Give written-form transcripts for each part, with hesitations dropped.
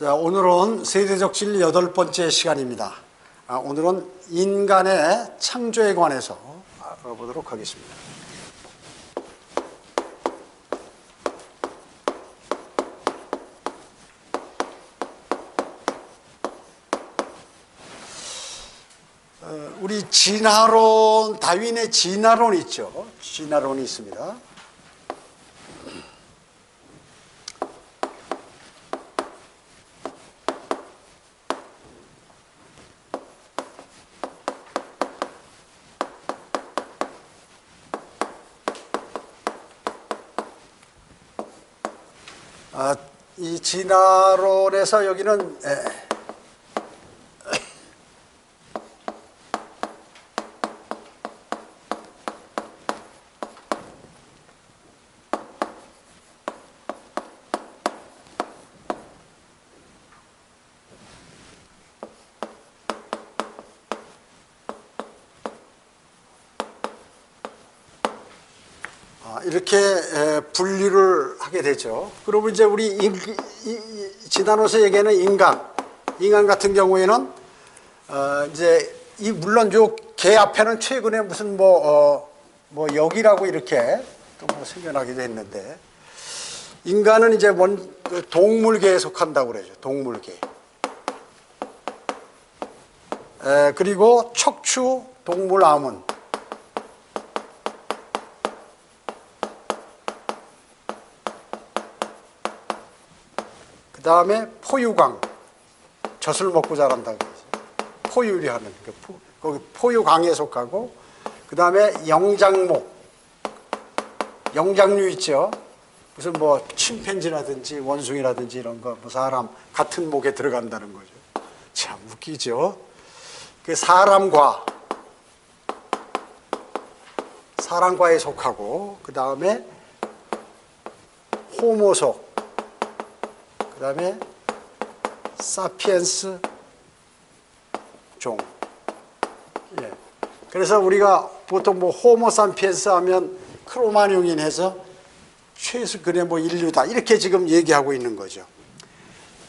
자, 오늘은 세대적 진리 8번째 시간입니다. 오늘은 인간의 창조에 관해서 알아보도록 하겠습니다. 우리 진화론, 다윈의 진화론 있죠. 진화론이 있습니다. 이 진화론에서 여기는 이렇게 분류를 하게 되죠. 그리고 이제 우리 진화론에서 얘기하는 인간 같은 경우에는 이제 물론 요 개 앞에는 최근에 무슨 뭐 역이라고 이렇게 또 뭐 생겨나기도 했는데, 인간은 이제 동물계에 속한다고 그러죠. 동물계. 그리고 척추 동물 아문. 그 다음에 포유강, 젖을 먹고 자란다고 그러죠. 포유류하는, 거기 포유강에 속하고, 그 다음에 영장목, 영장류 있죠. 무슨 뭐 침팬지라든지 원숭이라든지 이런 거, 뭐 사람 같은 목에 들어간다는 거죠. 참 웃기죠. 그 사람과에 속하고, 그 다음에 호모속, 그 다음에 사피엔스 종. 예. 그래서 우리가 보통 뭐 호모 사피엔스 하면 크로마뇽인 해서 최소근의 뭐 인류다 이렇게 지금 얘기하고 있는 거죠.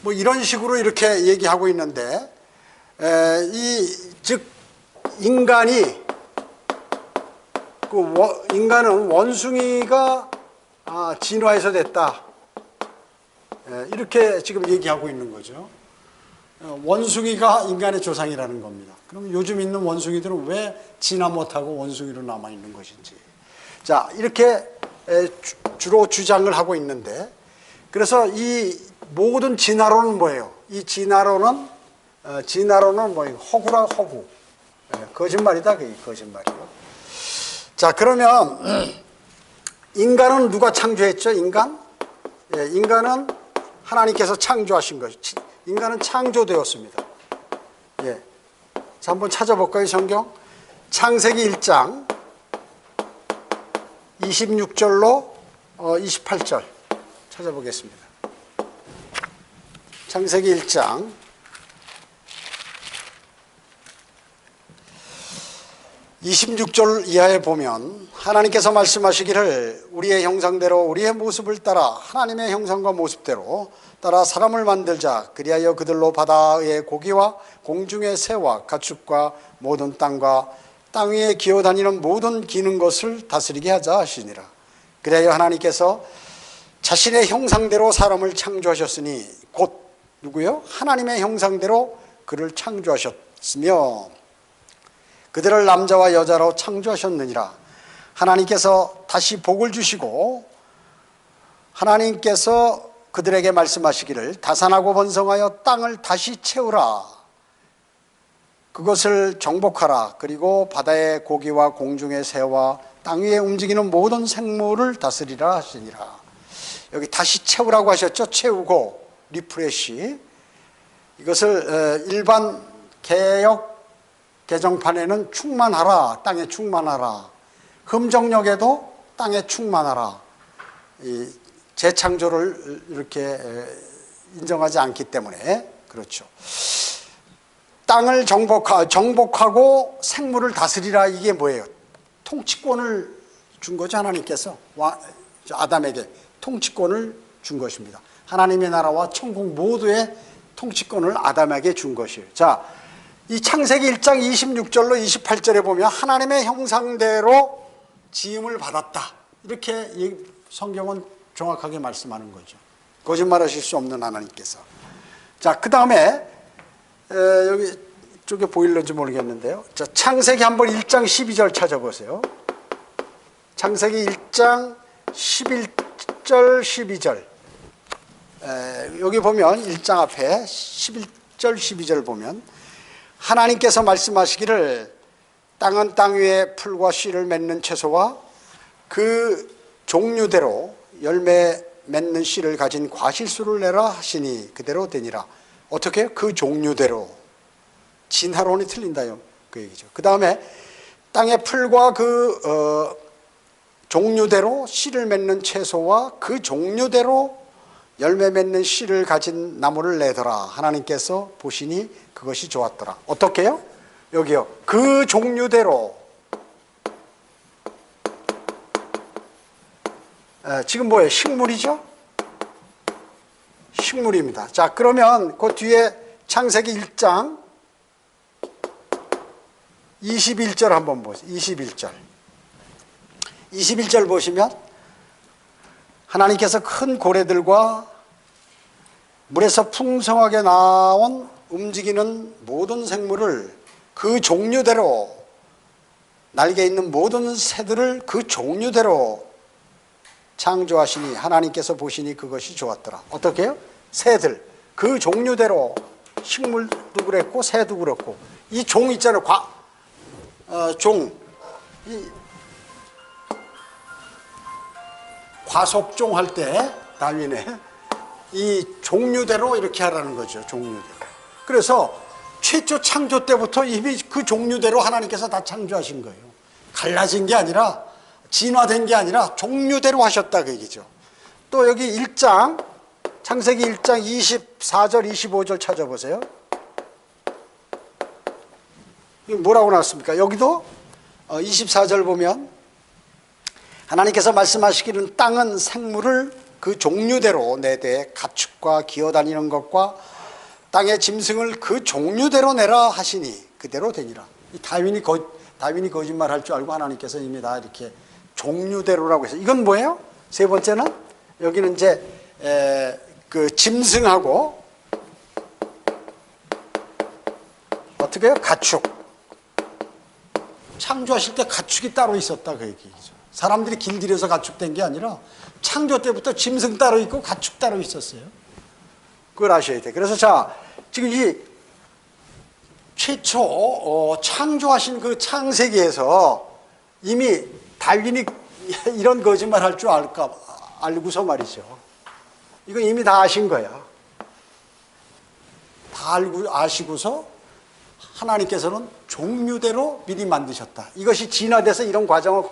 뭐 이런 식으로 이렇게 얘기하고 있는데, 즉 인간은 원숭이가 진화해서 됐다. 이렇게 지금 얘기하고 있는 거죠. 원숭이가 인간의 조상이라는 겁니다. 그럼 요즘 있는 원숭이들은 왜 진화 못하고 원숭이로 남아있는 것인지. 자, 이렇게 주로 주장을 하고 있는데, 그래서 이 모든 진화론은 뭐예요? 이 진화론은 뭐예요? 허구라, 허구. 거짓말이다, 그게 거짓말이요. 자, 그러면 인간은 누가 창조했죠? 인간은 하나님께서 창조하신 것이죠. 인간은 창조되었습니다. 예. 자, 한번 찾아볼까요, 성경? 창세기 1장 26절로 28절 찾아보겠습니다. 창세기 1장 26절 이하에 보면 하나님께서 말씀하시기를 우리의 형상대로 우리의 모습을 따라 하나님의 형상과 모습대로 따라 사람을 만들자. 그리하여 그들로 바다의 고기와 공중의 새와 가축과 모든 땅과 땅 위에 기어다니는 모든 기는 것을 다스리게 하자 하시니라. 그리하여 하나님께서 자신의 형상대로 사람을 창조하셨으니 곧 누구요? 하나님의 형상대로 그를 창조하셨으며 그들을 남자와 여자로 창조하셨느니라. 하나님께서 다시 복을 주시고 하나님께서 그들에게 말씀하시기를 다산하고 번성하여 땅을 다시 채우라. 그것을 정복하라. 그리고 바다의 고기와 공중의 새와 땅 위에 움직이는 모든 생물을 다스리라 하시니라. 여기 다시 채우라고 하셨죠. 채우고 리프레시. 이것을 일반 개정판에는 충만하라. 땅에 충만하라. 흠정역에도 땅에 충만하라. 이 재창조를 이렇게 인정하지 않기 때문에 그렇죠. 땅을 정복하고 생물을 다스리라. 이게 뭐예요? 통치권을 준 거죠. 하나님께서 아담에게 통치권을 준 것입니다. 하나님의 나라와 천국 모두의 통치권을 아담에게 준 것이에요. 자, 이 창세기 1장 26절로 28절에 보면 하나님의 형상대로 지음을 받았다. 이렇게 성경은 정확하게 말씀하는 거죠. 거짓말하실 수 없는 하나님께서. 자, 그 다음에 여기 쪽에 보일런지 모르겠는데요. 자, 창세기 한번 1장 12절 찾아보세요. 창세기 1장 11절 12절. 여기 보면 1장 앞에 11절 12절 보면 하나님께서 말씀하시기를 땅은 땅 위에 풀과 씨를 맺는 채소와 그 종류대로 열매 맺는 씨를 가진 과실수를 내라 하시니 그대로 되니라. 어떻게 해요? 그 종류대로. 진화론이 틀린다요. 그 얘기죠. 그 다음에 땅의 풀과 그 종류대로 씨를 맺는 채소와 그 종류대로 열매 맺는 씨를 가진 나무를 내더라. 하나님께서 보시니 그것이 좋았더라. 어떻게 해요? 여기요. 그 종류대로. 지금 뭐예요? 식물이죠? 식물입니다. 자, 그러면 그 뒤에 창세기 1장 21절 한번 보세요. 21절. 21절 보시면 하나님께서 큰 고래들과 물에서 풍성하게 나온 움직이는 모든 생물을 그 종류대로 날개 있는 모든 새들을 그 종류대로 창조하시니 하나님께서 보시니 그것이 좋았더라. 어떻게 해요? 새들. 그 종류대로 식물도 그랬고 새도 그렇고 이 종 있잖아요. 과속종 할 때 다윈의 이 종류대로 이렇게 하라는 거죠. 종류대로. 그래서 최초 창조 때부터 이미 그 종류대로 하나님께서 다 창조하신 거예요. 갈라진 게 아니라 진화된 게 아니라 종류대로 하셨다 그 얘기죠. 또 여기 1장 창세기 1장 24절 25절 찾아보세요. 뭐라고 나왔습니까? 여기도 24절 보면 하나님께서 말씀하시기는 땅은 생물을 그 종류대로 내되 가축과 기어다니는 것과 땅의 짐승을 그 종류대로 내라 하시니 그대로 되니라. 이 다윈이 거짓말할 줄 알고 하나님께서 이미 다 이렇게 종류대로라고 해서 이건 뭐예요? 세 번째는 여기는 이제 그 짐승하고 어떻게 해요? 가축. 창조하실 때 가축이 따로 있었다 그 얘기죠. 사람들이 길들여서 가축된 게 아니라 창조 때부터 짐승 따로 있고 가축 따로 있었어요. 그걸 아셔야 돼. 그래서 자, 지금 이 최초 창조하신 그 창세기에서 이미 다윈이 이런 거짓말 할 줄 알고서 말이죠. 이거 이미 다 아신 거야. 다 알고 아시고서 하나님께서는 종류대로 미리 만드셨다. 이것이 진화돼서 이런 과정을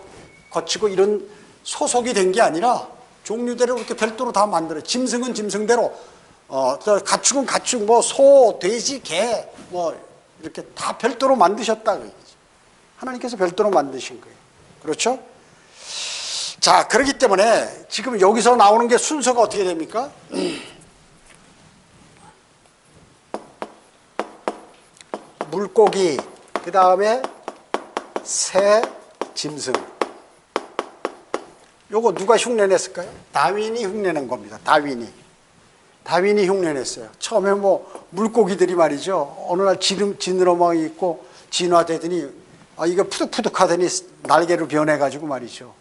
거치고 이런 소속이 된 게 아니라 종류대로 이렇게 별도로 다 만들어요. 짐승은 짐승대로, 가축은 가축, 뭐 소, 돼지, 개, 뭐 이렇게 다 별도로 만드셨다. 하나님께서 별도로 만드신 거예요. 그렇죠? 자, 그렇기 때문에 지금 여기서 나오는 게 순서가 어떻게 됩니까? 물고기, 그 다음에 새, 짐승. 요거 누가 흉내냈을까요? 다윈이 흉내낸 겁니다. 다윈이 흉내냈어요. 처음에 뭐 물고기들이 말이죠. 어느 날 지느러멍이 있고 진화되더니 이거 푸득푸득하더니 날개로 변해가지고 말이죠.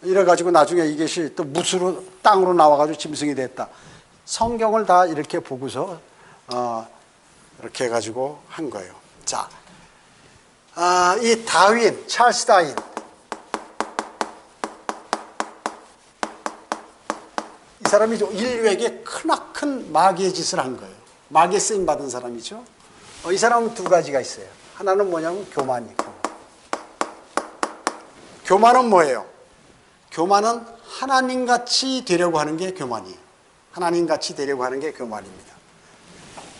이래가지고 나중에 이것이 또 무수로 땅으로 나와가지고 짐승이 됐다. 성경을 다 이렇게 보고서 이렇게 해가지고 한 거예요. 자, 이 다윈, 찰스 다윈. 이 사람이 인류에게 크나큰 마귀의 짓을 한 거예요. 마귀에 쓰임 받은 사람이죠. 이 사람은 두 가지가 있어요. 하나는 뭐냐면 교만이고. 교만은 뭐예요? 교만은 하나님같이 되려고 하는 게 교만이에요. 하나님같이 되려고 하는 게 교만입니다.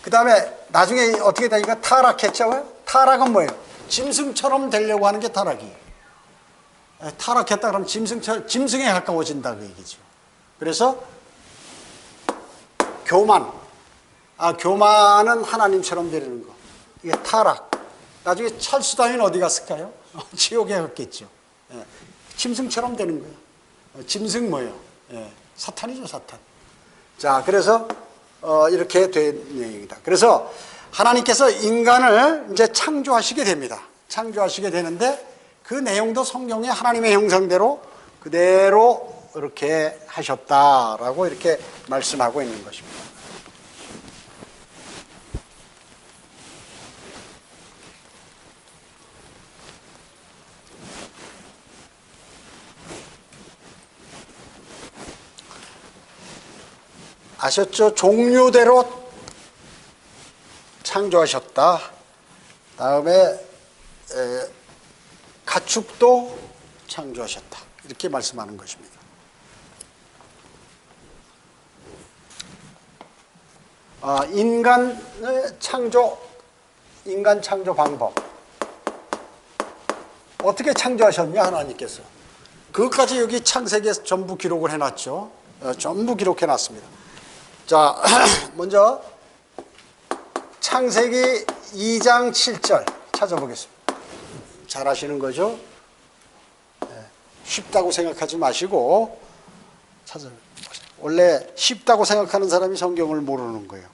그 다음에 나중에 어떻게 되니까 타락했죠? 타락은 뭐예요? 짐승처럼 되려고 하는 게 타락이에요. 타락했다 그러면 짐승에 가까워진다 그 얘기죠. 그래서 교만, 교만은 하나님처럼 되는 거. 이게 타락. 나중에 찰수다인 어디 갔을까요? 지옥에 갔겠죠. 예. 짐승처럼 되는 거예요. 짐승 뭐예요? 예. 사탄이죠, 사탄. 자, 그래서 이렇게 된 내용이다. 그래서 하나님께서 인간을 이제 창조하시게 됩니다. 창조하시게 되는데 그 내용도 성경에 하나님의 형상대로 그대로 이렇게 하셨다라고 이렇게 말씀하고 있는 것입니다. 아셨죠? 종류대로 창조하셨다. 다음에 가축도 창조하셨다. 이렇게 말씀하는 것입니다. 인간 창조 방법. 어떻게 창조하셨냐, 하나님께서. 그것까지 여기 창세기에서 전부 기록을 해놨죠. 전부 기록해놨습니다. 자, 먼저 창세기 2장 7절 찾아보겠습니다. 잘 아시는 거죠? 쉽다고 생각하지 마시고 찾아보세요. 원래 쉽다고 생각하는 사람이 성경을 모르는 거예요.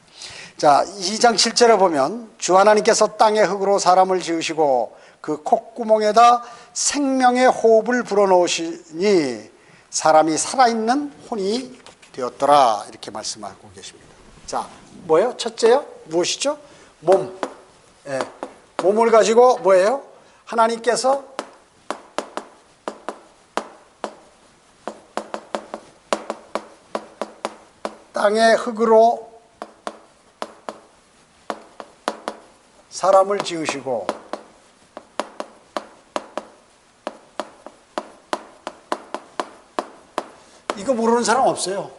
자, 2장 7절에 보면 주 하나님께서 땅의 흙으로 사람을 지으시고 그 콧구멍에다 생명의 호흡을 불어넣으시니 사람이 살아있는 혼이 되었더라. 이렇게 말씀하고 계십니다. 자, 뭐예요? 첫째요? 무엇이죠? 몸. 예. 몸을 가지고 뭐예요? 하나님께서 땅의 흙으로 사람을 지으시고 이거 모르는 사람 없어요.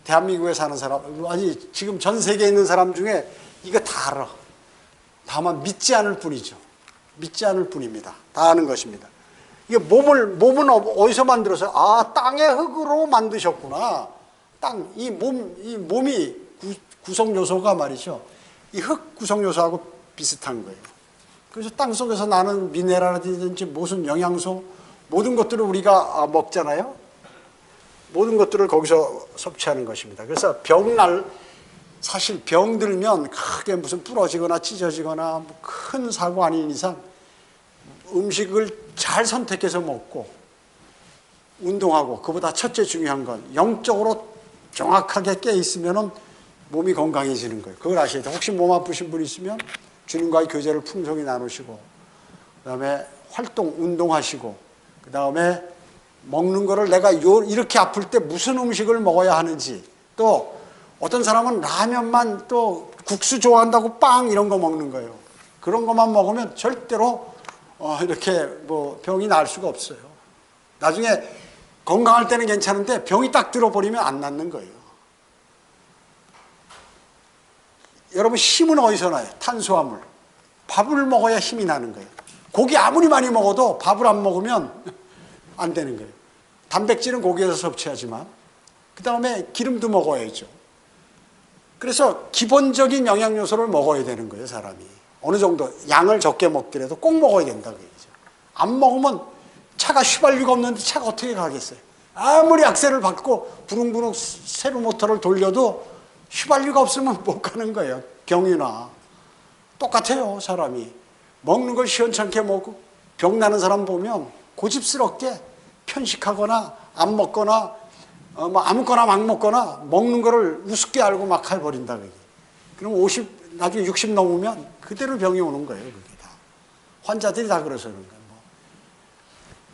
대한민국에 사는 사람, 아니 지금 전 세계에 있는 사람 중에 이거 다 알아. 다만 믿지 않을 뿐이죠. 믿지 않을 뿐입니다. 다 아는 것입니다. 이게 몸은 어디서 만들었어요? 땅의 흙으로 만드셨구나. 이 몸이 구성 요소가 말이죠. 이 흙 구성 요소하고 비슷한 거예요. 그래서 땅 속에서 나는 미네랄이든지 무슨 영양소, 모든 것들을 우리가 먹잖아요. 모든 것들을 거기서 섭취하는 것입니다. 그래서 사실 병 들면 크게 무슨 부러지거나 찢어지거나 큰 사고 아닌 이상 음식을 잘 선택해서 먹고 운동하고, 그보다 첫째 중요한 건 영적으로 정확하게 깨 있으면 몸이 건강해지는 거예요. 그걸 아셔야 돼요. 혹시 몸 아프신 분 있으면 주님과의 교제를 풍성히 나누시고, 그 다음에 운동하시고, 그 다음에 먹는 거를 내가 이렇게 아플 때 무슨 음식을 먹어야 하는지, 또 어떤 사람은 라면만, 또 국수 좋아한다고 빵 이런 거 먹는 거예요. 그런 것만 먹으면 절대로 이렇게 병이 날 수가 없어요. 나중에 건강할 때는 괜찮은데 병이 딱 들어버리면 안 낫는 거예요. 여러분, 힘은 어디서 나요? 탄수화물. 밥을 먹어야 힘이 나는 거예요. 고기 아무리 많이 먹어도 밥을 안 먹으면 안 되는 거예요. 단백질은 고기에서 섭취하지만 그 다음에 기름도 먹어야죠. 그래서 기본적인 영양요소를 먹어야 되는 거예요, 사람이. 어느 정도 양을 적게 먹더라도 꼭 먹어야 된다고 얘기죠. 안 먹으면 차가 휘발유가 없는데 차가 어떻게 가겠어요? 아무리 악셀을 밟고 부릉부릉 세로 모터를 돌려도 휘발유가 없으면 못 가는 거예요. 경유나 똑같아요. 사람이 먹는 걸 시원찮게 먹고 병 나는 사람 보면 고집스럽게 편식하거나 안 먹거나 아무거나 막 먹거나 먹는 거를 우습게 알고 막 해버린다. 그럼 나중에 60 넘으면 그대로 병이 오는 거예요. 그게 다 환자들이 다 그래서 그런 거예요.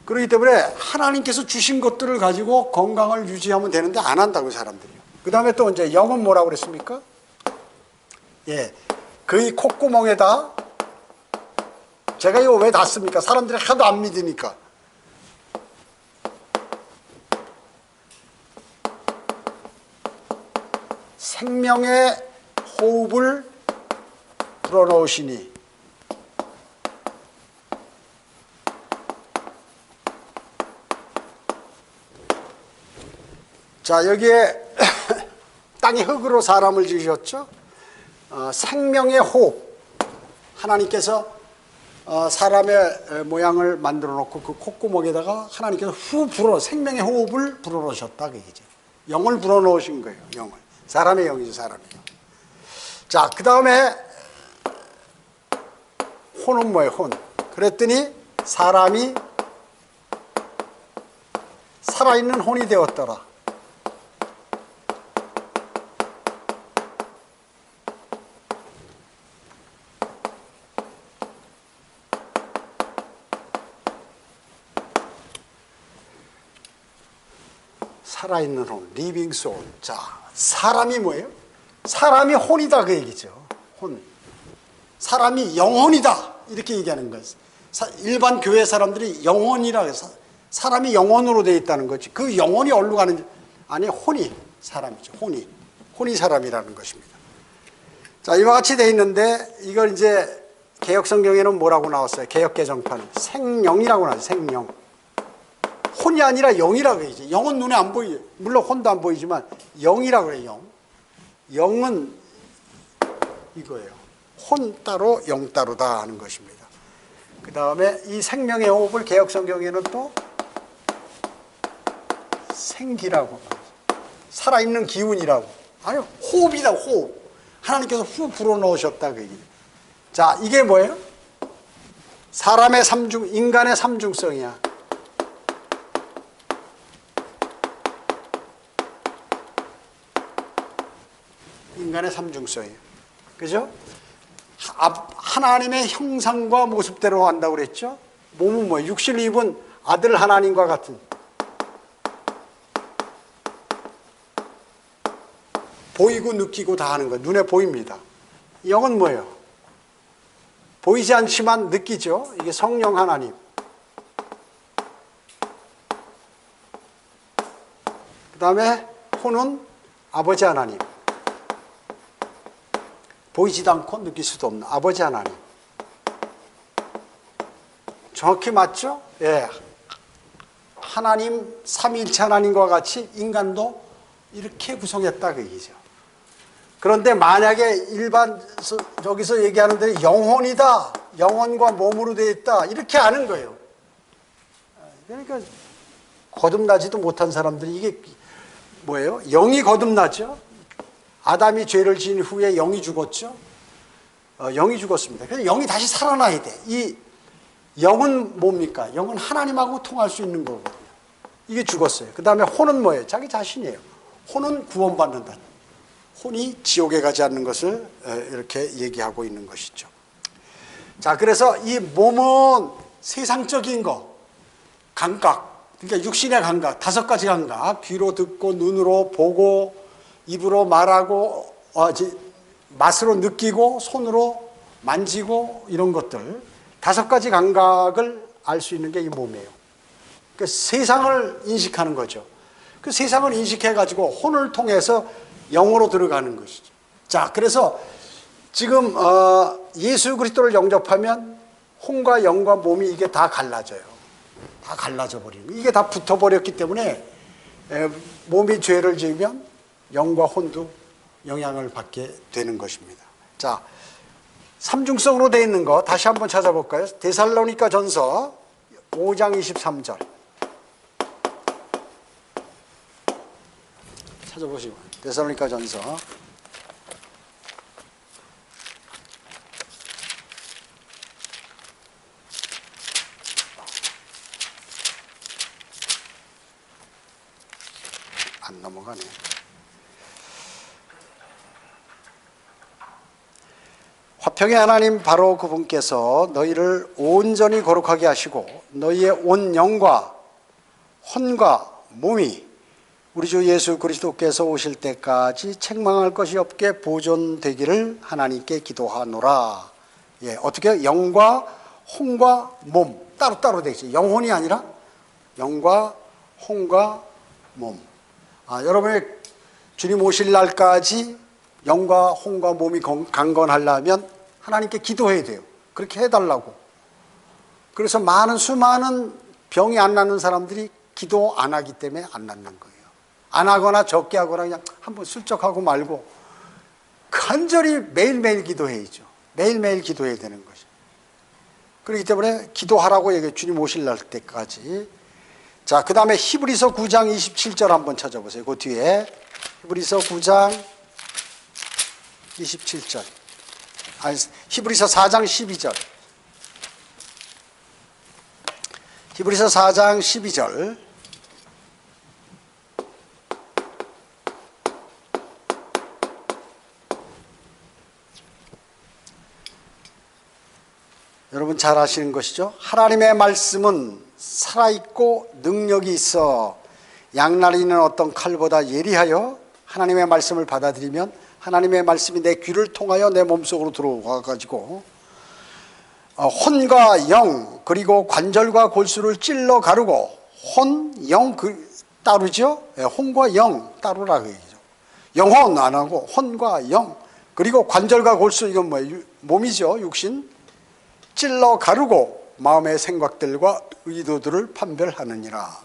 그렇기 때문에 하나님께서 주신 것들을 가지고 건강을 유지하면 되는데 안 한다고, 사람들이요. 그 다음에 또 이제 영은 뭐라고 그랬습니까? 예, 그의 콧구멍에다, 제가 이거 왜 놨습니까? 사람들이 하도 안 믿으니까. 생명의 호흡을 불어넣으시니. 자, 여기에 땅의 흙으로 사람을 지으셨죠? 생명의 호흡. 하나님께서 사람의 모양을 만들어 놓고 그 콧구멍에다가 하나님께서 생명의 호흡을 불어넣으셨다 그 얘기죠. 영을 불어넣으신 거예요. 영을. 사람의 영이죠. 사람의 영. 자, 그 다음에 혼은 뭐예요? 혼. 그랬더니 사람이 살아있는 혼이 되었더라. 살아있는 혼, 리빙 소울. 자, 사람이 뭐예요? 사람이 혼이다 그 얘기죠. 혼. 사람이 영혼이다 이렇게 얘기하는 거예요. 일반 교회 사람들이 영혼이라 해서 사람이 영혼으로 되어 있다는 거지. 그 영혼이 어디로 가는지 아니 혼이 사람이죠. 혼이 사람이라는 것입니다. 자, 이와 같이 되어 있는데 이걸 이제 개역 성경에는 뭐라고 나왔어요? 개역 개정판 생영이라고 나와요. 생영. 혼이 아니라 영이라고 해야지. 영은 눈에 안 보이죠. 물론 혼도 안 보이지만 영이라고 해요. 영은 이거예요. 혼 따로 영 따로다 하는 것입니다. 그 다음에 이 생명의 호흡을 개역 성경에는 또 생기라고, 살아있는 기운이라고. 아니, 호흡이다, 호흡. 하나님께서 후 불어넣으셨다 그 얘기예요. 자, 이게 뭐예요? 사람의 인간의 삼중성이야. 인간의 삼중성이에요. 그죠? 하나님의 형상과 모습대로 한다고 그랬죠? 몸은 뭐예요? 육신을 입은 아들 하나님과 같은. 보이고 느끼고 다 하는 거예요. 눈에 보입니다. 영은 뭐예요? 보이지 않지만 느끼죠? 이게 성령 하나님. 그 다음에 혼은 아버지 하나님. 보이지도 않고 느낄 수도 없는 아버지 하나님. 정확히 맞죠? 예. 하나님, 삼위일체 하나님과 같이 인간도 이렇게 구성했다 그 얘기죠. 그런데 만약에 저기서 얘기하는 대로 영혼이다, 영혼과 몸으로 되어 있다 이렇게 아는 거예요. 그러니까 거듭나지도 못한 사람들이 이게 뭐예요? 영이 거듭나죠. 아담이 죄를 지은 후에 영이 죽었죠. 영이 죽었습니다. 그래서 영이 다시 살아나야 돼. 이 영은 뭡니까? 영은 하나님하고 통할 수 있는 거거든요. 이게 죽었어요. 그 다음에 혼은 뭐예요? 자기 자신이에요. 혼은 구원받는다. 혼이 지옥에 가지 않는 것을 이렇게 얘기하고 있는 것이죠. 자, 그래서 이 몸은 세상적인 거, 감각, 그러니까 육신의 감각, 5가지 감각, 귀로 듣고, 눈으로 보고, 입으로 말하고, 맛으로 느끼고, 손으로 만지고, 이런 것들, 5가지 감각을 알 수 있는 게 이 몸이에요. 그러니까 세상을 인식하는 거죠. 그 세상을 인식해가지고 혼을 통해서 영으로 들어가는 것이죠. 자, 그래서 지금 예수 그리스도를 영접하면 혼과 영과 몸이 이게 다 갈라져요. 다 갈라져 버리는 거예요. 이게 다 붙어버렸기 때문에 몸이 죄를 지으면 영과 혼도 영향을 받게 되는 것입니다. 자, 삼중성으로 되어 있는 거 다시 한번 찾아볼까요? 데살로니가 전서 5장 23절 찾아보시고. 데살로니가 전서 안 넘어가네. 화평의 하나님 바로 그분께서 너희를 온전히 거룩하게 하시고 너희의 온 영과 혼과 몸이 우리 주 예수 그리스도께서 오실 때까지 책망할 것이 없게 보존되기를 하나님께 기도하노라. 예, 어떻게? 영과 혼과 몸 따로따로 되어 있어요. 영혼이 아니라 영과 혼과 몸. 여러분의 주님 오실 날까지 영과 혼과 몸이 강건하려면 하나님께 기도해야 돼요. 그렇게 해달라고. 그래서 수많은 병이 안 낫는 사람들이 기도 안 하기 때문에 안 낫는 거예요. 안 하거나 적게 하거나 그냥 한번 슬쩍 하고 말고 간절히 매일매일 기도해야죠. 매일매일 기도해야 되는 것이. 그렇기 때문에 기도하라고 얘기해, 주님 오실 날 때까지. 자, 그 다음에 히브리서 9장 27절 한번 찾아보세요. 그 뒤에 히브리서 9장 27절. 아니, 히브리서 4장 12절. 히브리서 4장 12절. 여러분 잘 아시는 것이죠. 하나님의 말씀은 살아있고 능력이 있어 양날이는 어떤 칼보다 예리하여 하나님의 말씀을 받아들이면 하나님의 말씀이 내 귀를 통하여 내 몸속으로 들어와 가지고 혼과 영 그리고 관절과 골수를 찔러 가르고 혼, 영 따르죠. 혼과 영 따르라 그 얘기죠. 영혼 안 하고 혼과 영 그리고 관절과 골수, 이건 뭐예요? 몸이죠. 육신. 찔러 가르고 마음의 생각들과 의도들을 판별하느니라.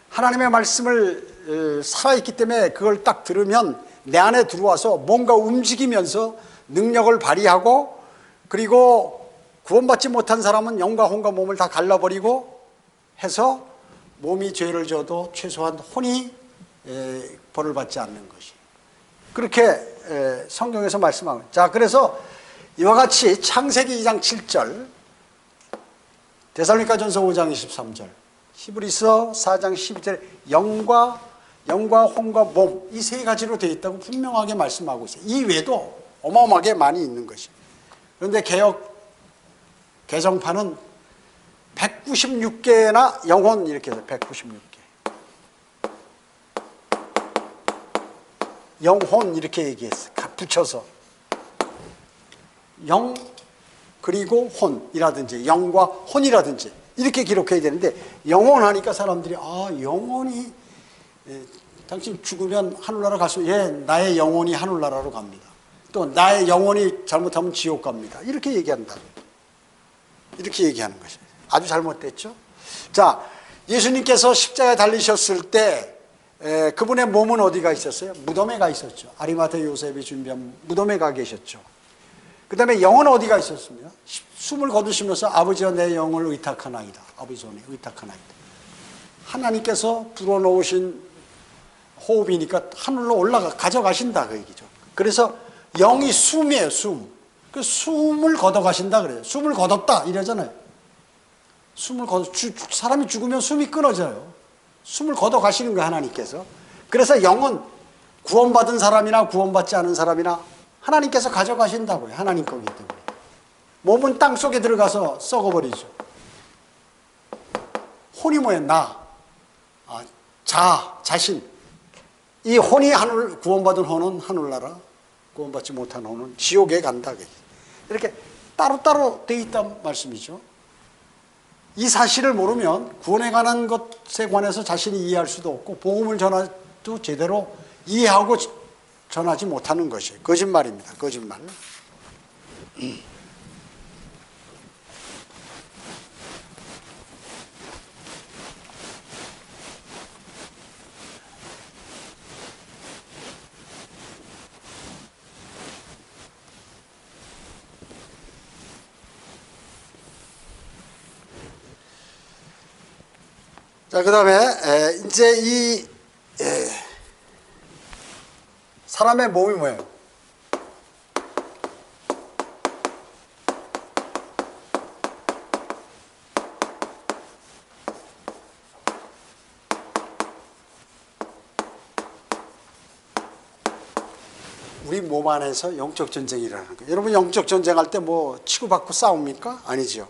하나님의 말씀을 살아있기 때문에 그걸 딱 들으면 내 안에 들어와서 뭔가 움직이면서 능력을 발휘하고, 그리고 구원받지 못한 사람은 영과 혼과 몸을 다 갈라버리고 해서 몸이 죄를 져도 최소한 혼이 벌을 받지 않는 것이. 그렇게 성경에서 말씀하고. 자, 그래서 이와 같이 창세기 2장 7절, 데살로니가전서 5장 23절, 히브리서 4장 12절에 영과 혼과 몸, 이 세 가지로 되어 있다고 분명하게 말씀하고 있어요. 이 외에도 어마어마하게 많이 있는 것이. 그런데 개정판은 196개나 영혼 이렇게 해서 196개. 영혼 이렇게 얘기했어요. 붙여서. 영 그리고 혼이라든지 영과 혼이라든지 이렇게 기록해야 되는데, 영혼 하니까 사람들이 영혼이 당신 죽으면 하늘나라 갈 수, 나의 영혼이 하늘나라로 갑니다. 또 나의 영혼이 잘못하면 지옥 갑니다. 이렇게 얘기한다. 이렇게 얘기하는 것이에요. 아주 잘못됐죠. 자, 예수님께서 십자가에 달리셨을 때 그분의 몸은 어디가 있었어요? 무덤에 가 있었죠. 아리마테 요셉이 준비한 무덤에 가 계셨죠. 그 다음에 영은 어디가 있었습니까? 숨을 거두시면서 아버지와 내 영을 의탁하나이다. 아버지 손에 의탁하나이다. 하나님께서 불어넣으신 호흡이니까 하늘로 가져가신다 그 얘기죠. 그래서 영이 숨이에요. 숨. 그 숨을 걷어가신다 그래요. 숨을 걷었다 이러잖아요. 사람이 죽으면 숨이 끊어져요. 숨을 걷어가시는 거예요, 하나님께서. 그래서 영은 구원받은 사람이나 구원받지 않은 사람이나 하나님께서 가져가신다고요. 하나님 거기 때문에. 몸은 땅 속에 들어가서 썩어버리죠. 혼이 뭐예요? 자신. 이 혼이 구원받은 혼은 하늘나라, 구원받지 못한 혼은 지옥에 간다. 이렇게 따로따로 되어 있단 말씀이죠. 이 사실을 모르면 구원에 관한 것에 관해서 자신이 이해할 수도 없고, 복음을 전해도 제대로 이해하고 전하지 못하는 것이에요. 거짓말입니다. 거짓말. 자, 그 다음에 이제 사람의 몸이 뭐예요? 우리 몸 안에서 영적 전쟁이라는 거예요. 여러분, 영적 전쟁할 때 뭐 치고받고 싸웁니까? 아니죠.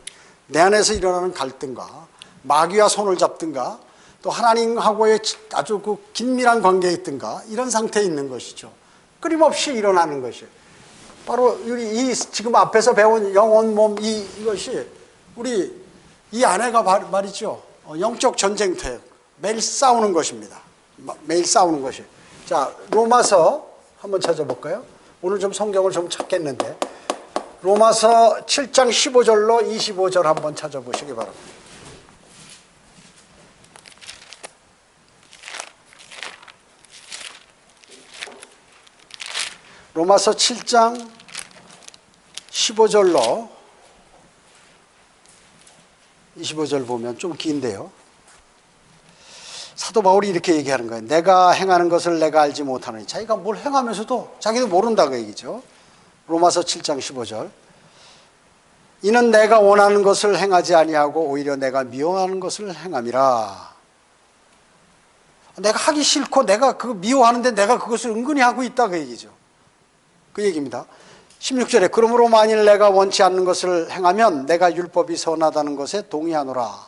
내 안에서 일어나는 갈등과 마귀와 손을 잡든가, 또 하나님하고의 아주 그 긴밀한 관계에 있든가, 이런 상태에 있는 것이죠. 끊임없이 일어나는 것이 바로 우리 지금 앞에서 배운 영혼, 몸, 이것이 우리 이 안에가 말이죠. 영적 전쟁터예요. 매일 싸우는 것입니다. 매일 싸우는 것이. 자, 로마서 한번 찾아볼까요? 오늘 좀 성경을 좀 찾겠는데, 로마서 7장 15절로 25절 한번 찾아보시기 바랍니다. 로마서 7장 15절로 25절 보면 좀 긴데요. 사도 바울이 이렇게 얘기하는 거예요. 내가 행하는 것을 내가 알지 못하느니. 자기가 뭘 행하면서도 자기도 모른다고 얘기죠. 로마서 7장 15절. 이는 내가 원하는 것을 행하지 아니하고 오히려 내가 미워하는 것을 행함이라. 내가 하기 싫고 내가 그거 미워하는데 내가 그것을 은근히 하고 있다 그 얘기죠. 그 얘기입니다. 16절에 그러므로 만일 내가 원치 않는 것을 행하면 내가 율법이 선하다는 것에 동의하노라.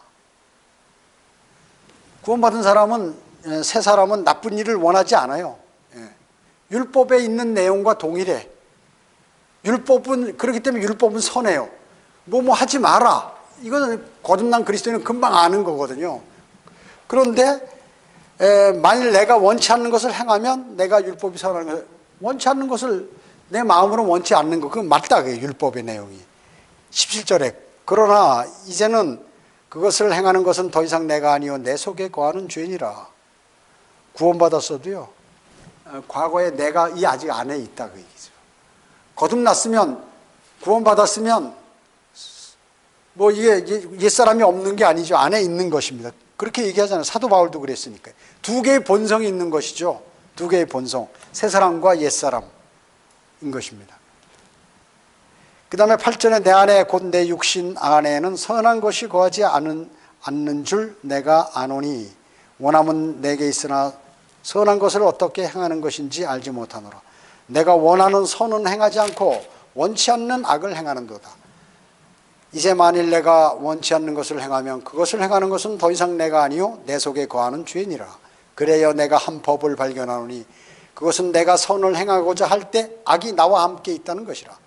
구원받은 사람은, 새 사람은 나쁜 일을 원하지 않아요. 율법에 있는 내용과 동일해. 율법은, 그렇기 때문에 율법은 선해요. 뭐 하지 마라. 이거는 거듭난 그리스도인은 금방 아는 거거든요. 그런데 만일 내가 원치 않는 것을 행하면 내가 율법이 선하는 것을, 원치 않는 것을 내 마음으로 원치 않는 거, 그건 맞다, 그게 율법의 내용이. 17절에 그러나 이제는 그것을 행하는 것은 더 이상 내가 아니요 내 속에 거하는 죄니라. 구원받았어도요, 과거에 내가 이 아직 안에 있다 그 얘기죠. 거듭났으면, 구원받았으면 뭐 이게 옛사람이 없는 게 아니죠. 안에 있는 것입니다. 그렇게 얘기하잖아요. 사도 바울도 그랬으니까. 두 개의 본성이 있는 것이죠. 두 개의 본성, 새사람과 옛사람인 것입니다. 그 다음에 8절에 내 안에 곧 내 육신 안에는 선한 것이 거하지 않는 줄 내가 아노니 원함은 내게 있으나 선한 것을 어떻게 행하는 것인지 알지 못하노라. 내가 원하는 선은 행하지 않고 원치 않는 악을 행하는도다. 이제 만일 내가 원치 않는 것을 행하면 그것을 행하는 것은 더 이상 내가 아니요 내 속에 거하는 죄니라. 그래야 내가 한 법을 발견하노니 그것은 내가 선을 행하고자 할 때 악이 나와 함께 있다는 것이라.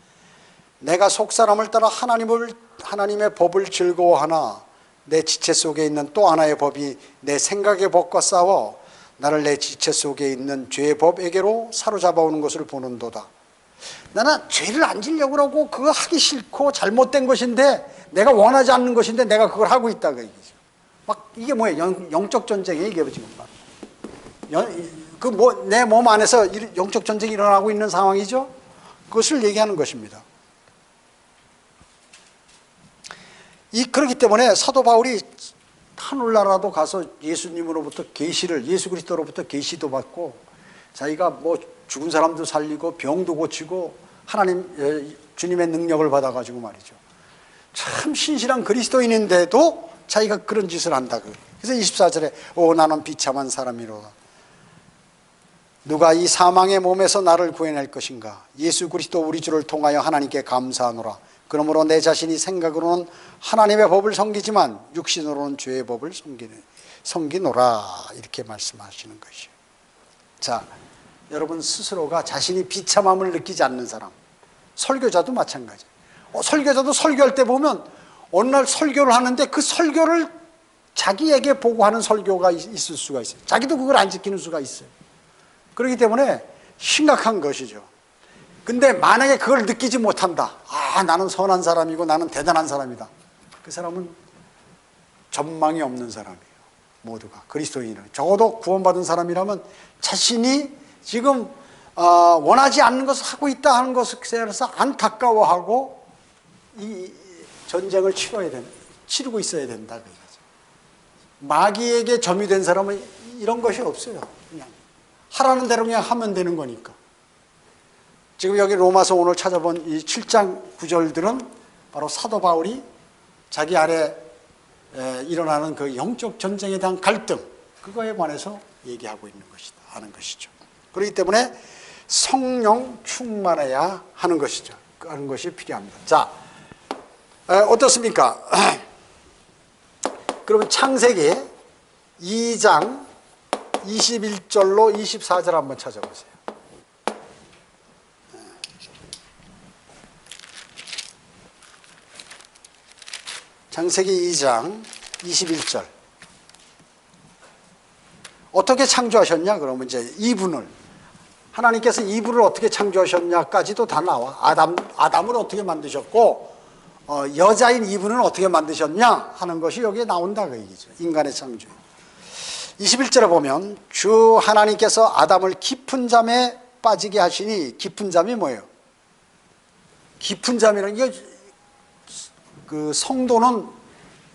내가 속사람을 따라 하나님의 법을 즐거워하나 내 지체 속에 있는 또 하나의 법이 내 생각의 법과 싸워 나를 내 지체 속에 있는 죄의 법에게로 사로잡아오는 것을 보는도다. 나는 죄를 안 지려고 하고 그거 하기 싫고 잘못된 것인데 내가 원하지 않는 것인데 내가 그걸 하고 있다 그 얘기죠. 막 이게 뭐예요? 영적 전쟁이에요 이게 지금 막. 내 몸 안에서 영적 전쟁이 일어나고 있는 상황이죠. 그것을 얘기하는 것입니다. 그렇기 때문에 사도 바울이 하늘나라도 가서 예수님으로부터 계시를, 예수 그리스도로부터 계시도 받고 자기가 뭐 죽은 사람도 살리고 병도 고치고 하나님 주님의 능력을 받아가지고 말이죠. 참 신실한 그리스도인인데도 자기가 그런 짓을 한다. 그래서 24절에 나는 비참한 사람이로다. 누가 이 사망의 몸에서 나를 구해낼 것인가? 예수 그리스도 우리 주를 통하여 하나님께 감사하노라. 그러므로 내 자신이 생각으로는 하나님의 법을 섬기지만 육신으로는 죄의 법을 섬기노라. 이렇게 말씀하시는 것이에요. 자, 여러분 스스로가 자신이 비참함을 느끼지 않는 사람, 설교자도 마찬가지예요. 설교자도 설교할 때 보면 어느 날 설교를 하는데 그 설교를 자기에게 보고하는 설교가 있을 수가 있어요. 자기도 그걸 안 지키는 수가 있어요. 그렇기 때문에 심각한 것이죠. 근데 만약에 그걸 느끼지 못한다. 나는 선한 사람이고 나는 대단한 사람이다. 그 사람은 전망이 없는 사람이에요. 모두가 그리스도인이라면, 적어도 구원받은 사람이라면 자신이 지금 원하지 않는 것을 하고 있다 하는 것에 대해서 안타까워하고 이 전쟁을 치르고 있어야 된다. 마귀에게 점유된 사람은 이런 것이 없어요. 그냥 하라는 대로 그냥 하면 되는 거니까. 지금 여기 로마서 오늘 찾아본 이 7장 9절들은 바로 사도 바울이 자기 아래 일어나는 그 영적 전쟁에 대한 갈등, 그거에 관해서 얘기하고 있는 것이다 하는 것이죠. 그렇기 때문에 성령 충만해야 하는 것이죠. 하는 것이 필요합니다. 자, 어떻습니까? 그러면 창세기 2장 21절로 24절 한번 찾아보세요. 창세기 2장 21절. 어떻게 창조하셨냐? 그러면 이제 이분을, 하나님께서 이분을 어떻게 창조하셨냐까지도 다 나와. 아담을 어떻게 만드셨고, 여자인 이분을 어떻게 만드셨냐 하는 것이 여기에 나온다 그 얘기죠. 인간의 창조. 21절에 보면 주 하나님께서 아담을 깊은 잠에 빠지게 하시니 깊은 잠이 뭐예요? 깊은 잠이라는 게 그 성도는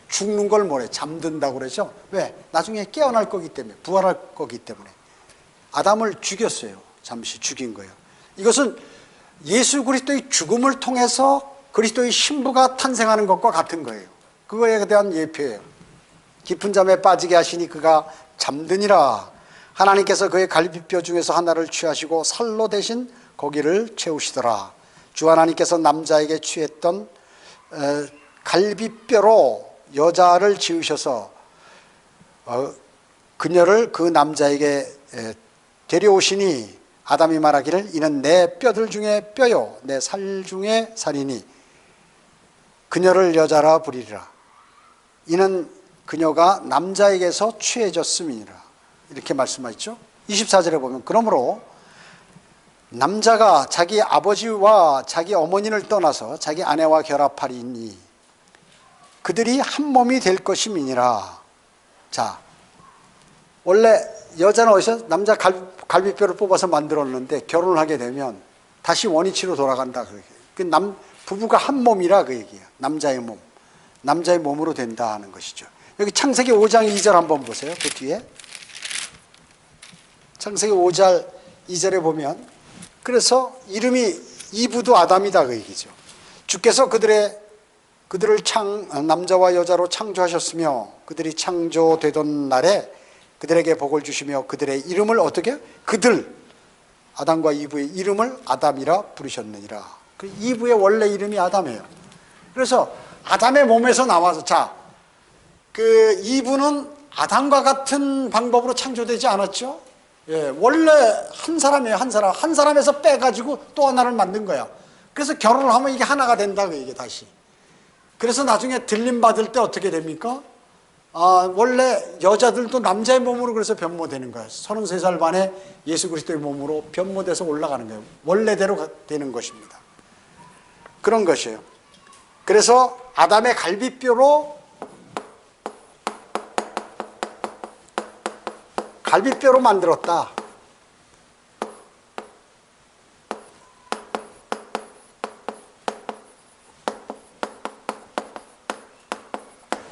죽는 걸 뭐래? 잠든다고 그러죠. 왜? 나중에 깨어날 거기 때문에, 부활할 거기 때문에. 아담을 죽였어요. 잠시 죽인 거예요. 이것은 예수 그리스도의 죽음을 통해서 그리스도의 신부가 탄생하는 것과 같은 거예요. 그거에 대한 예표예요. 깊은 잠에 빠지게 하시니 그가 잠드니라. 하나님께서 그의 갈비뼈 중에서 하나를 취하시고 살로 대신 거기를 채우시더라. 주 하나님께서 남자에게 취했던 갈비뼈로 여자를 지으셔서 그녀를 그 남자에게 데려오시니 아담이 말하기를 이는 내 뼈들 중에 뼈요 내 살 중에 살이니 그녀를 여자라 부리리라. 이는 그녀가 남자에게서 취해졌음이니라. 이렇게 말씀하셨죠. 24절에 보면 그러므로 남자가 자기 아버지와 자기 어머니를 떠나서 자기 아내와 결합하리니 그들이 한 몸이 될 것임이니라. 자, 원래 여자는 어디서 남자 갈비뼈를 뽑아서 만들었는데 결혼을 하게 되면 다시 원위치로 돌아간다. 그 부부가 한 몸이라 그 얘기야. 남자의 몸, 남자의 몸으로 된다 하는 것이죠. 여기 창세기 5장 2절 한번 보세요. 그 뒤에 창세기 5장 2절에 보면 그래서 이름이 이브도 아담이다 그 얘기죠. 주께서 그들을 남자와 여자로 창조하셨으며 그들이 창조되던 날에 그들에게 복을 주시며 그들의 이름을 어떻게? 그들 아담과 이브의 이름을 아담이라 부르셨느니라. 그 이브의 원래 이름이 아담이에요. 그래서 아담의 몸에서 나와서 그 이브는 아담과 같은 방법으로 창조되지 않았죠. 예, 원래 한 사람이에요. 한 사람에서 빼가지고 또 하나를 만든 거야. 그래서 결혼을 하면 이게 하나가 된다 이게 다시. 그래서 나중에 들림 받을 때 어떻게 됩니까? 원래 여자들도 남자의 몸으로 그래서 변모되는 거예요. 33살 만에 예수 그리스도의 몸으로 변모돼서 올라가는 거예요. 원래대로 되는 것입니다. 그런 것이에요. 그래서 아담의 갈비뼈로 만들었다.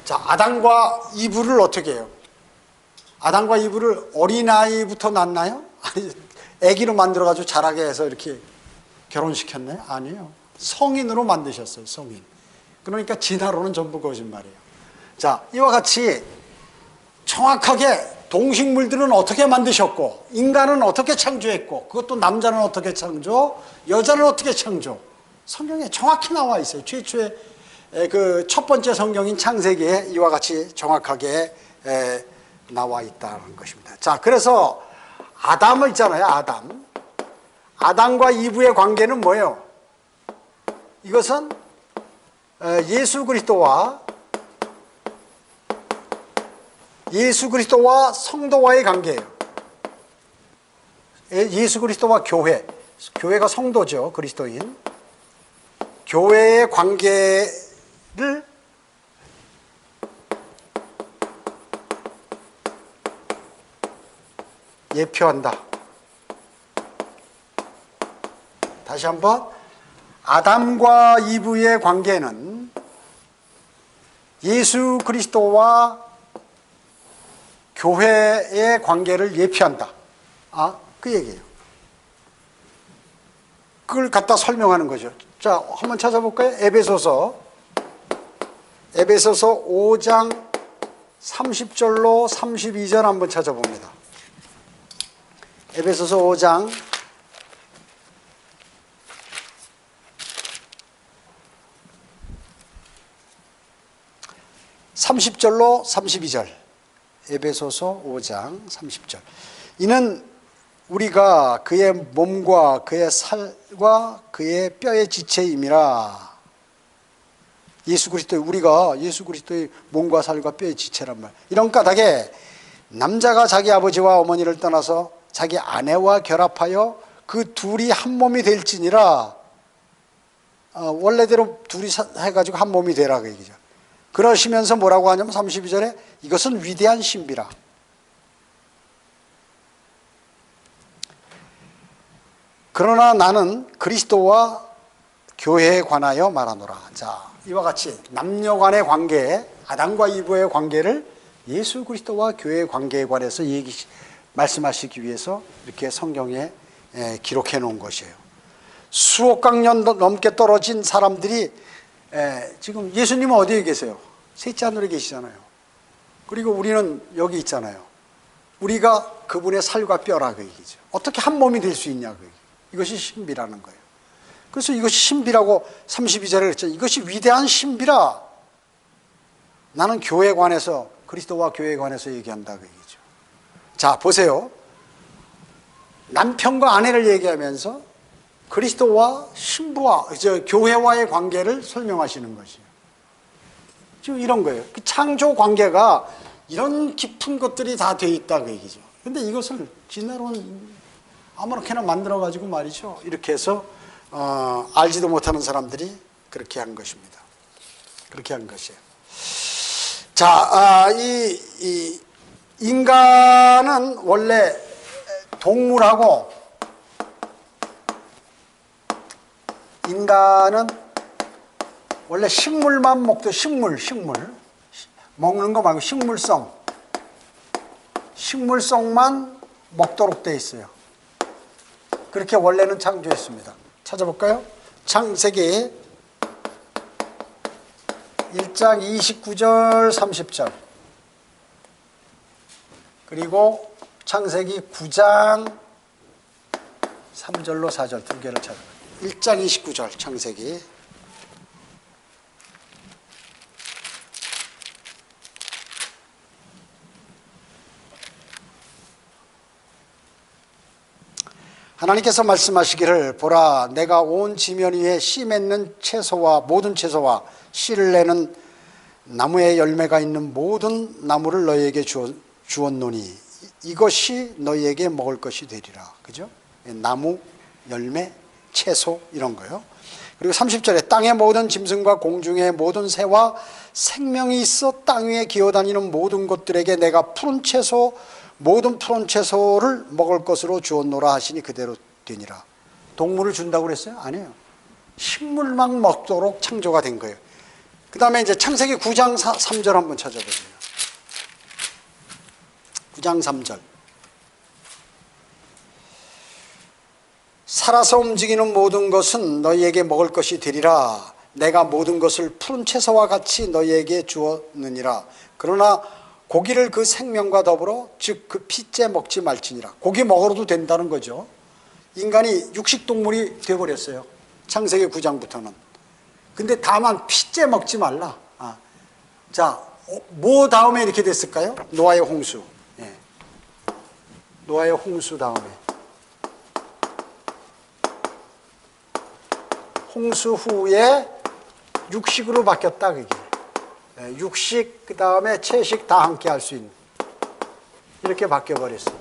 자, 아담과 이브를 어떻게 해요? 아담과 이브를 어린아이부터 낳나요? 아니, 아기로 만들어가지고 자라게 해서 이렇게 결혼시켰나요? 아니에요. 성인으로 만드셨어요, 성인. 그러니까 진화론은 전부 거짓말이에요. 자, 이와 같이 정확하게 동식물들은 어떻게 만드셨고, 인간은 어떻게 창조했고, 그것도 남자는 어떻게 창조, 여자는 어떻게 창조. 성경에 정확히 나와 있어요. 최초의 그 첫 번째 성경인 창세기에 이와 같이 정확하게 나와 있다는 것입니다. 자, 그래서 아담을 있잖아요. 아담과 이브의 관계는 뭐예요? 이것은 예수 그리스도와 성도와의 관계예요. 예수 그리스도와 교회가 성도죠. 그리스도인. 교회의 관계를 예표한다. 다시 한번, 아담과 이브의 관계는 예수 그리스도와 교회의 관계를 예표한다. 그 얘기예요. 그걸 갖다 설명하는 거죠. 자, 한번 찾아볼까요? 에베소서 5장 30절로 32절 한번 찾아봅니다. 에베소서 5장 30절로 32절. 에베소서 5장 30절. 이는 우리가 그의 몸과 그의 살과 그의 뼈의 지체임이라. 우리가 예수 그리스도의 몸과 살과 뼈의 지체란 말. 이런 까닭에 남자가 자기 아버지와 어머니를 떠나서 자기 아내와 결합하여 그 둘이 한 몸이 될지니라. 원래대로 둘이 해가지고 한 몸이 되라 그 얘기죠. 그러시면서 뭐라고 하냐면 32절에 이것은 위대한 신비라. 그러나 나는 그리스도와 교회에 관하여 말하노라. 자, 이와 같이 남녀 간의 관계, 아담과 이브의 관계를 예수 그리스도와 교회의 관계에 관해서 말씀하시기 위해서 이렇게 성경에 기록해 놓은 것이에요. 수억 강년 넘게 떨어진 사람들이 지금 예수님은 어디에 계세요? 셋째 하늘에 계시잖아요. 그리고 우리는 여기 있잖아요. 우리가 그분의 살과 뼈라 그 얘기죠. 어떻게 한 몸이 될 수 있냐 그 얘기. 이것이 신비라는 거예요. 그래서 이것이 신비라고 32절에 그랬죠. 이것이 위대한 신비라. 나는 교회에 관해서, 그리스도와 교회에 관해서 얘기한다 그 얘기죠. 자, 보세요. 남편과 아내를 얘기하면서 그리스도와 신부와 교회와의 관계를 설명하시는 것이에요. 지금 이런 거예요. 그 창조 관계가 이런 깊은 것들이 다 돼 있다 그 얘기죠. 근데 이것을 진화론 아무렇게나 만들어 가지고 말이죠. 이렇게 해서 알지도 못하는 사람들이 그렇게 한 것입니다. 그렇게 한 것이에요. 자, 이 인간은 원래 동물하고 인간은 원래 식물만 먹도 식물 먹는 거 말고 식물성만 먹도록 돼 있어요. 그렇게 원래는 창조했습니다. 찾아볼까요? 창세기 1장 29절 30절 그리고 창세기 9장 3절로 4절 두 개를 찾아볼까요? 1장 29절 창세기 하나님께서 말씀하시기를 보라 내가 온 지면 위에 씨 맺는 채소와 모든 채소와 씨를 내는 나무에 열매가 있는 모든 나무를 너희에게 주었노니 이것이 너희에게 먹을 것이 되리라. 그죠? 나무, 열매, 채소 이런 거요. 그리고 30절에 땅의 모든 짐승과 공중의 모든 새와 생명이 있어 땅 위에 기어다니는 모든 것들에게 내가 푸른 채소 모든 푸른 채소를 먹을 것으로 주었노라 하시니 그대로 되니라. 동물을 준다고 그랬어요? 아니에요. 식물만 먹도록 창조가 된 거예요. 그 다음에 이제 창세기 9장 3절 한번 찾아보세요. 9장 3절. 살아서 움직이는 모든 것은 너희에게 먹을 것이 되리라. 내가 모든 것을 푸른 채소와 같이 너희에게 주었느니라. 그러나 고기를 그 생명과 더불어 즉 그 피째 먹지 말지니라. 고기 먹어도 된다는 거죠. 인간이 육식동물이 되어버렸어요. 창세기 9장부터는. 근데 다만 피째 먹지 말라. 자, 뭐 다음에 이렇게 됐을까요? 노아의 홍수. 예. 노아의 홍수 다음에. 홍수 후에 육식으로 바뀌었다 그게. 육식 그 다음에 채식 다 함께 할 수 있는 이렇게 바뀌어 버렸어요.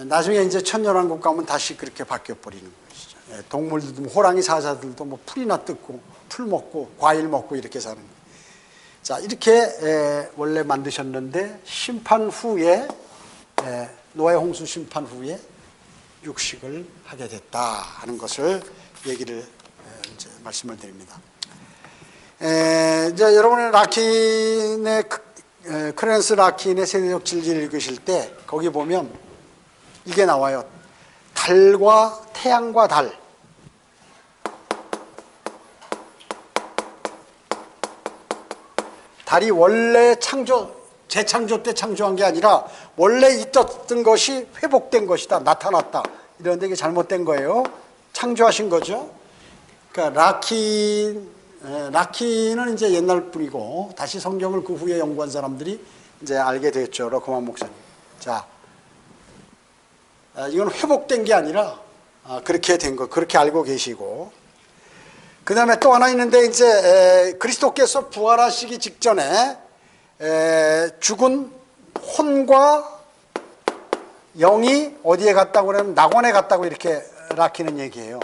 나중에 이제 천년왕국 가면 다시 그렇게 바뀌어 버리는 것이죠. 동물들도 호랑이 사자들도 뭐 풀이나 뜯고 풀 먹고 과일 먹고 이렇게 사는 거예요. 자, 이렇게 원래 만드셨는데 심판 후에 노아의 홍수 심판 후에 육식을 하게 됐다 하는 것을 얘기를 이제 말씀을 드립니다. 이제 여러분의 라킨의 클래런스 라킨의 세대적 진리를 읽으실 때 거기 보면 이게 나와요. 달과 태양과 달. 달이 원래 재창조 때 창조한 게 아니라 원래 있었던 것이 회복된 것이다. 나타났다. 이런데 이게 잘못된 거예요. 창조하신 거죠. 그러니까 라킨은 이제 옛날 분이고 다시 성경을 그 후에 연구한 사람들이 이제 알게 됐죠. 러커만 목사님. 자, 이건 회복된 게 아니라 그렇게 된 거, 그렇게 알고 계시고. 그 다음에 또 하나 있는데 이제 그리스도께서 부활하시기 직전에 죽은 혼과 영이 어디에 갔다고 그러면 낙원에 갔다고 이렇게 라키는 얘기해요.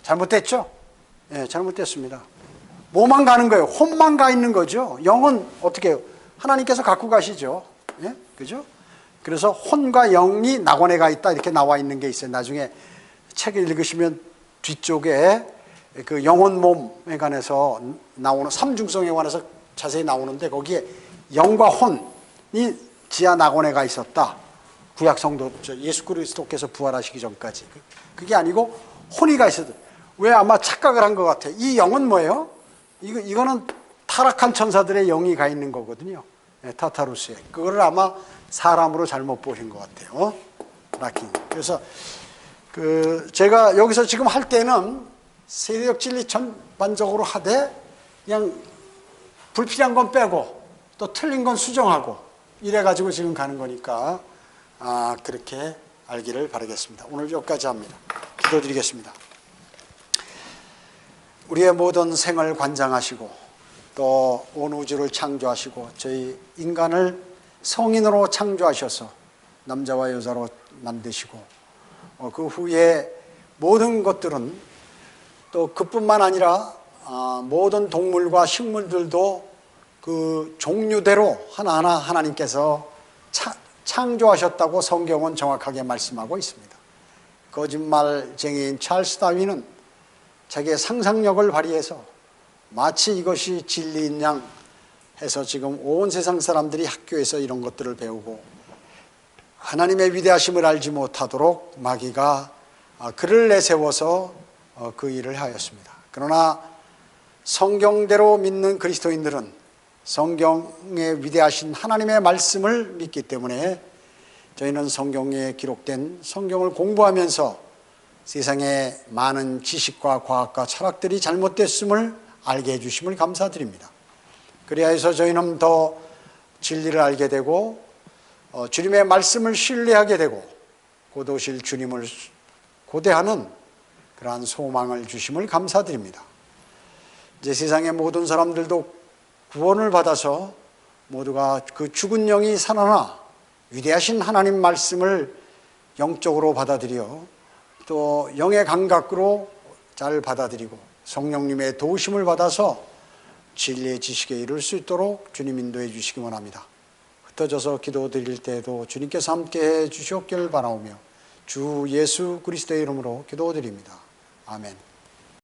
잘못됐죠? 예, 잘못됐습니다. 뭐만 가는 거예요? 혼만 가 있는 거죠. 영은 어떻게 해요? 하나님께서 갖고 가시죠. 예? 그죠? 그래서 혼과 영이 낙원에 있다 이렇게 나와 있는 게 있어요. 나중에 책을 읽으시면 뒤쪽에 그 영혼 몸에 관해서 나오는 삼중성에 관해서 자세히 나오는데 거기에 영과 혼이 지하 낙원에 있었다. 구약 성도 예수 그리스도께서 부활하시기 전까지. 그게 아니고 혼이 있었다. 왜 아마 착각을 한 것 같아요. 이 영은 뭐예요? 이거는 타락한 천사들의 영이 있는 거거든요. 네, 타타루스에. 그거를 아마 사람으로 잘못 보신 것 같아요. 라킹. 그래서 제가 여기서 지금 할 때는 세대적 진리 전반적으로 하되 그냥 불필요한 건 빼고 또 틀린 건 수정하고 이래가지고 지금 가는 거니까 그렇게 알기를 바라겠습니다. 오늘 여기까지 합니다. 기도드리겠습니다. 우리의 모든 생을 관장하시고 또 온 우주를 창조하시고 저희 인간을 성인으로 창조하셔서 남자와 여자로 만드시고 그 후에 모든 것들은 또 그뿐만 아니라 모든 동물과 식물들도 그 종류대로 하나하나 하나님께서 창조하셨다고 성경은 정확하게 말씀하고 있습니다. 거짓말쟁이인 찰스 다윈은 자기의 상상력을 발휘해서 마치 이것이 진리인 양 해서 지금 온 세상 사람들이 학교에서 이런 것들을 배우고 하나님의 위대하심을 알지 못하도록 마귀가 그를 내세워서 그 일을 하였습니다. 그러나 성경대로 믿는 그리스도인들은 성경에 위대하신 하나님의 말씀을 믿기 때문에 저희는 성경에 기록된 성경을 공부하면서 세상의 많은 지식과 과학과 철학들이 잘못됐음을 알게 해주심을 감사드립니다. 그래야 해서 저희는 더 진리를 알게 되고 주님의 말씀을 신뢰하게 되고 곧 오실 주님을 고대하는 그러한 소망을 주심을 감사드립니다. 이제 세상의 모든 사람들도 구원을 받아서 모두가 그 죽은 영이 살아나 위대하신 하나님 말씀을 영적으로 받아들여 또 영의 감각으로 잘 받아들이고 성령님의 도우심을 받아서 진리의 지식에 이를 수 있도록 주님 인도해 주시기 원합니다. 흩어져서 기도드릴 때에도 주님께서 함께해 주시옵기를 바라오며 주 예수 그리스도의 이름으로 기도드립니다. 아멘.